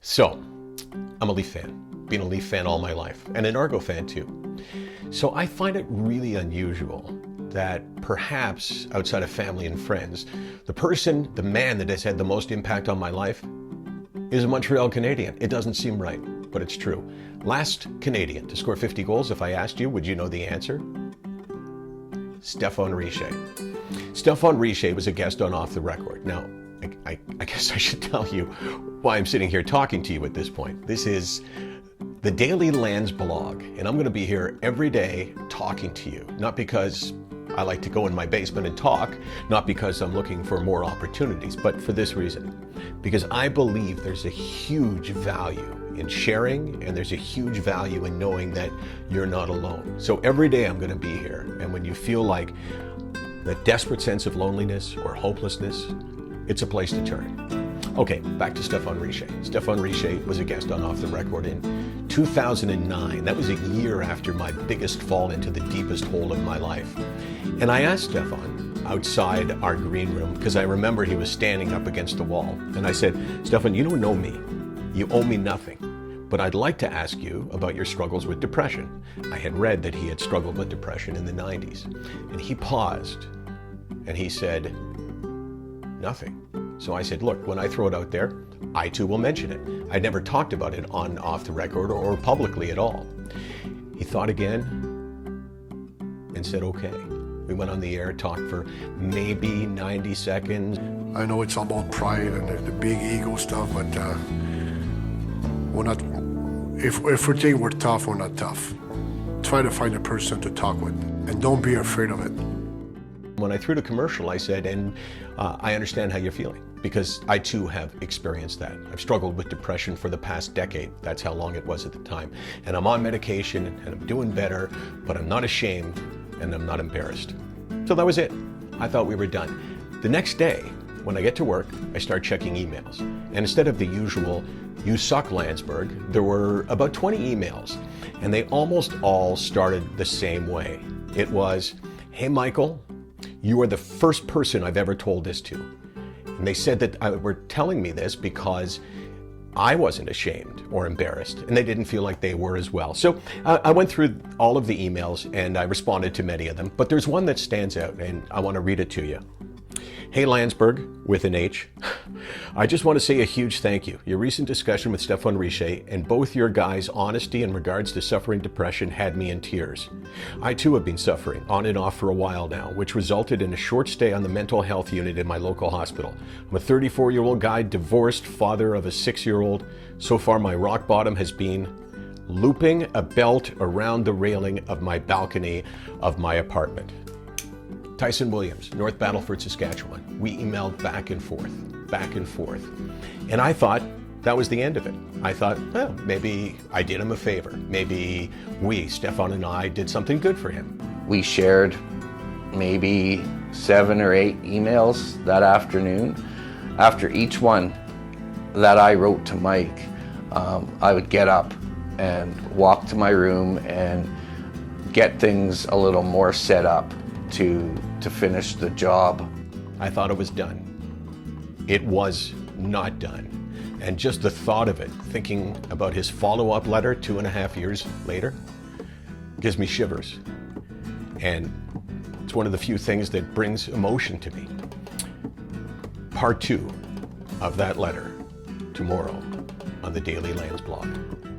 So, I'm a Leaf fan. Been a Leaf fan all my life, and an Argo fan too. So I find it really unusual that perhaps outside of family and friends, the man that has had the most impact on my life is a Montreal Canadian. It doesn't seem right, but it's true. Last Canadian to score 50 goals, if I asked you, would you know the answer? Stéphane Richer. Stéphane Richer was a guest on Off the Record. Now, I guess I should tell you why I'm sitting here talking to you at this point. This is the daily Landsblog, and I'm going to be here every day talking to you, not because I like to go in my basement and talk, not because I'm looking for more opportunities, but for this reason. Because I believe there's a huge value in sharing, and there's a huge value in knowing that you're not alone. So every day I'm going to be here, and when you feel like the desperate sense of loneliness or hopelessness, it's a place to turn. Okay, back to Stéphane Richer. Stéphane Richer was a guest on Off the Record in 2009. That was a year after my biggest fall into the deepest hole of my life. And I asked Stéphane outside our green room, because I remember he was standing up against the wall. And I said, Stéphane, you don't know me. You owe me nothing. But I'd like to ask you about your struggles with depression. I had read that he had struggled with depression in the 90s. And he paused and he said, nothing. So I said, look, when I throw it out there, I too will mention it. I never talked about it on Off the Record or publicly at all. He thought again and said, okay. We went on the air, talked for maybe 90 seconds. I know it's about pride and the big ego stuff, but we're not, if we think we're tough, we're not tough. Try to find a person to talk with, and don't be afraid of it. When I threw the commercial, I said, and I understand how you're feeling, because I too have experienced that. I've struggled with depression for the past decade. That's how long it was at the time. And I'm on medication and I'm doing better, but I'm not ashamed and I'm not embarrassed. So that was it. I thought we were done. The next day, when I get to work, I start checking emails. And instead of the usual, you suck, Landsberg, there were about 20 emails. And they almost all started the same way. It was, hey, Michael, you are the first person I've ever told this to. And they said that were telling me this because I wasn't ashamed or embarrassed, and they didn't feel like they were as well. So I went through all of the emails and I responded to many of them, but there's one that stands out and I want to read it to you. Hey Landsberg, with an H, I just want to say a huge thank you. Your recent discussion with Stéphane Richer and both your guys' honesty in regards to suffering depression had me in tears. I too have been suffering on and off for a while now, which resulted in a short stay on the mental health unit in my local hospital. I'm a 34-year-old guy, divorced, father of a 6-year-old. So far my rock bottom has been looping a belt around the railing of my balcony of my apartment. Tyson Williams, North Battleford, Saskatchewan. We emailed back and forth. And I thought that was the end of it. I thought, well, maybe I did him a favor. Maybe Stéphane and I, did something good for him. We shared maybe 7 or 8 emails that afternoon. After each one that I wrote to Mike, I would get up and walk to my room and get things a little more set up to finish the job. I thought it was done. It was not done. And just the thought of it, thinking about his follow-up letter 2.5 years later, gives me shivers. And it's one of the few things that brings emotion to me. Part 2 of that letter tomorrow on the Daily Landsblog.